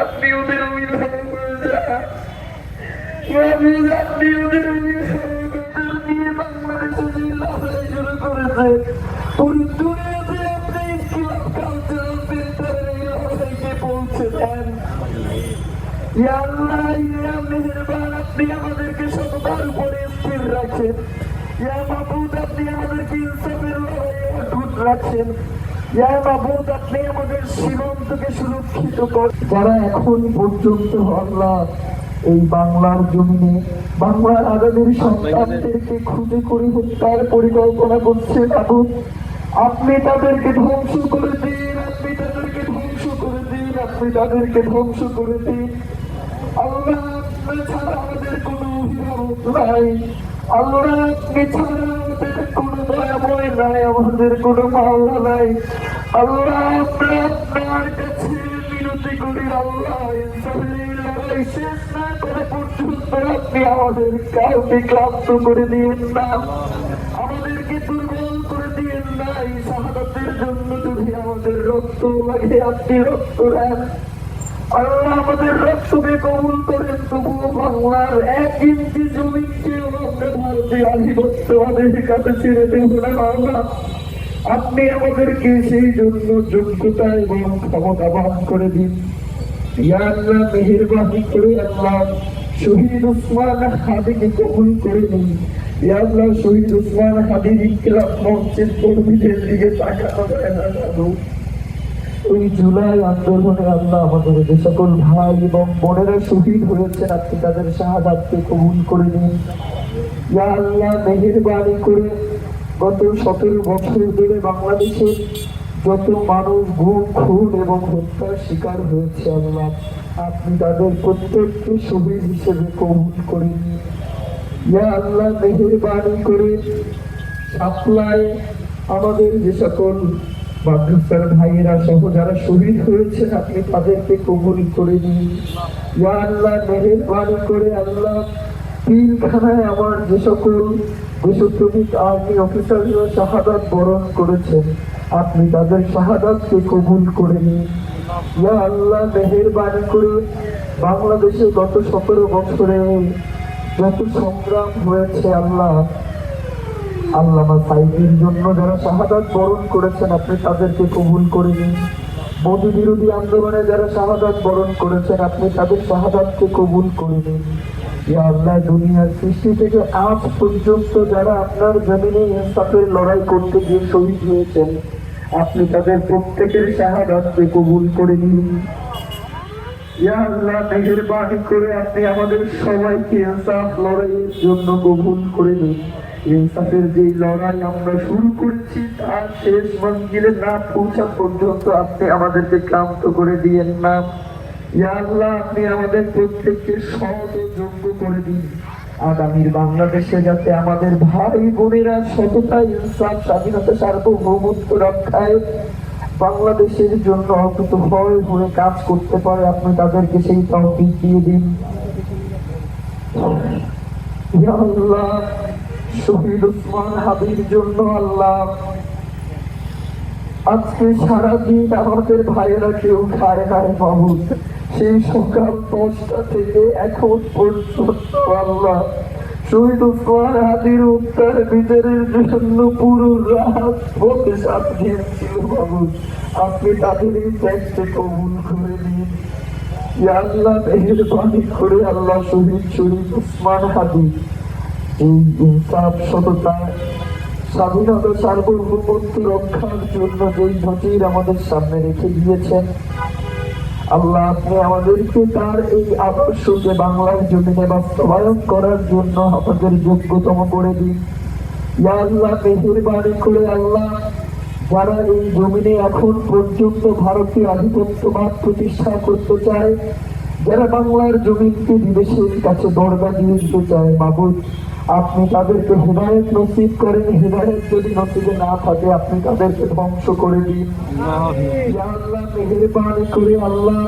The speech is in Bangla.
আপনি ওদের অভিভাবক হয়ে যান। মাহবুব আপনি ওদের অভিভাবক নিয়ে বাংলাদেশে যে লড়াই শুরু করেছে, পুরো দুনিয়াতে আপনি ইসলাম কালচারাল সেন্টারের এই লড়াইকে পৌঁছে দেন। ইয়া আল্লাহ, ইয়া মেহেরবান, আপনি আমাদেরকে সততার উপরে স্থির রাখেন। ইয়া মাহবুব, আপনি আমাদেরকে ইনসাফের লড়াইয়ে অটুট রাখেন। ইয়া মাহবুব, আপনি আমাদের সীমান্তকে সুরক্ষিত করেন। যারা এখন পর্যন্ত আল্লাহ এই বাংলার জমিনে বাংলার আগামীর সন্তানদেরকে খুঁজে করে হত্যার পরিকল্পনা করছে, মাহবুব আপনি তাদেরকে ধ্বংস করে দিন, আপনি তাদেরকে ধ্বংস করে দিন, আপনি তাদেরকে ধ্বংস করে দিন। আল্লাহ, আপনি ছাড়া আমাদের কোনো অভিভাবক নাই। আল্লাহ, আপনি ছাড়া আমাদের কোনো দয়াময় নাই, আমাদের কোনো মাওলা নাই। আল্লাহ, আমরা আপনার কাছে মিনতি করি। আল্লাহ, ইনসাফের লড়াই শেষ না করে পর্যন্ত আপনি আমাদের কাউকে ক্লান্ত করে দিয়েন না, আমাদেরকে দুর্বল করে দিয়েন না। এই শাহাদাতের জন্য যদি আমাদের রক্ত লাগে, আপনি রক্ত দেন। আল্লাহ, আমাদের রক্তকে কবুল করেন। তবুও বাংলার 1 ইঞ্চি জমিকে আমরা ভারতীয় আধিপত্যবাদের কাছে ছেড়ে দেব না। আল্লাহ, আপনি আমাদেরকে সেই জন্য যোগ্যতা এবং ক্ষমতাবান করে দিন। ইয়া আল্লাহ, মেহেরবানি করে আল্লাহ শহীদ ওসমান হাদিকে কবুল করে নিন। ইয়া আল্লাহ, শহীদ ওসমান হাদির ইনকিলাব মঞ্চের কর্মীদের দিকে তাকানো যায় না। ওই জুলাই আন্দোলনে আল্লাহ আমাদের যে সকল ভাই এবং বোনেরা শহীদ হয়েছেন, আপনি তাদের শাহাদাতকে কবুল করে নিন। ইয়া আল্লাহ, মেহেরবানি করে গত 17 বছর ধরে বাংলাদেশের যত মানুষ গুম, খুন এবং হত্যার শিকার হয়েছে, আল্লাহ আপনি তাদের প্রত্যেককে শহীদ হিসেবে কবুল করে নিন। ইয়া আল্লাহ, মেহেরবানি করে সাপ্লাই আমাদের যে সকল মাদ্রাসার ভাইয়েরা সহ যারা শহীদ হয়েছে, আপনি তাদেরকে কবুল করে নিন। ইয়া আল্লাহ, মেহেরবানি করে আল্লাহ পিলখানায় আমার যে সকল দেশপ্রেমিক আর্মি অফিসাররা শাহাদাত বরণ করেছেন, আপনি তাদের শাহাদাতকে কবুল করে নিন। ইয়া আল্লাহ, মেহেরবানি করে বাংলাদেশে গত 17 বছরে যত সংগ্রাম হয়েছে, আল্লাহ আল্লামা সাইদির জন্য যারা শাহাদাত বরণ করেছেন, আপনি তাদেরকে কবুল করে নিন। মোদী বিরোধী আন্দোলনে যারা শাহাদাত বরণ করেছেন, আপনি তাদের শাহাদাতকে কবুল করে নিন। ইয়া আল্লাহ, দুনিয়ার সৃষ্টি থেকে আজ পর্যন্ত যারা আপনার জমিনে ইনসাফের লড়াই করতে গিয়ে শহীদ হয়েছেন, আপনি তাদের প্রত্যেকের শাহাদাতকে কবুল করে নিন। ইয়া আল্লাহ, মেহেরবানি করে আপনি আমাদের সবাইকে ইনসাফ লড়াইয়ের জন্য কবুল করে নিন। ইনসাফের যে লড়াই আমরা শুরু করছি, তার শেষ মঞ্জিলে না পৌঁছা পর্যন্ত আপনি আমাদেরকে ক্লান্ত করে দিয়েন না। ইয়া আল্লাহ, আপনি আমাদের প্রত্যেককে সৎ ও যোগ্য করে দিন। আগামীর বাংলাদেশে যাতে আমাদের ভাই বোনেরা সততা, ইনসাফ, স্বাধীনতা, সার্বভৌমত্ব রক্ষায় বাংলাদেশের জন্য অন্তত ভয় হয়ে কাজ করতে পারে, আপনি তাদেরকে সেই তৌফিক দিয়ে দিন। ইয়া আল্লাহ, শহীদ ওসমান হাদির জন্য আল্লাহ আজকে সারাদিন আমাদের ভাইয়েরা কেউ খায় নাই মাহবুব। সেই সকাল 10টা থেকে এখন পর্যন্ত আল্লাহ শহীদ ওসমান হাদির হত্যার বিচারের জন্য পুরো রাত বসে সাথ দিয়েছিল মাহবুব। আপনি তাদের এই ত্যাগকে কবুল করে নিন। ইয়া আল্লাহ, মেহেরবানি করে আল্লাহ শহীদ ওসমান হাদি এই ইনসাফ, সততা, স্বাধীনতা, সার্বভৌমত্ব রক্ষার জন্য যেই নজির আমাদের সামনে রেখে দিয়েছেন, আল্লাহ আপনি আমাদেরকে তার এই আদর্শকে বাংলার জমিনে বাস্তবায়ন করার জন্য আমাদের যোগ্যতম করে দিন। ইয়া আল্লাহ, মেহেরবানি করে আল্লাহ যারা এই জমিনে এখন পর্যন্ত ভারতীয় আধিপত্যবাদ প্রতিষ্ঠা করতে চায়, যারা বাংলার জমিনকে বিদেশের কাছে দরজা দিয়ে দিতে চায়, মাহবুব আপনি তাদেরকে হেদায়েত নসিব করেন। হেদায়েত যদি নসিবে না থাকে, আপনি তাদেরকে ধ্বংস করে দিন। ইয়া আল্লাহ, মেহেরবানি করে আল্লাহ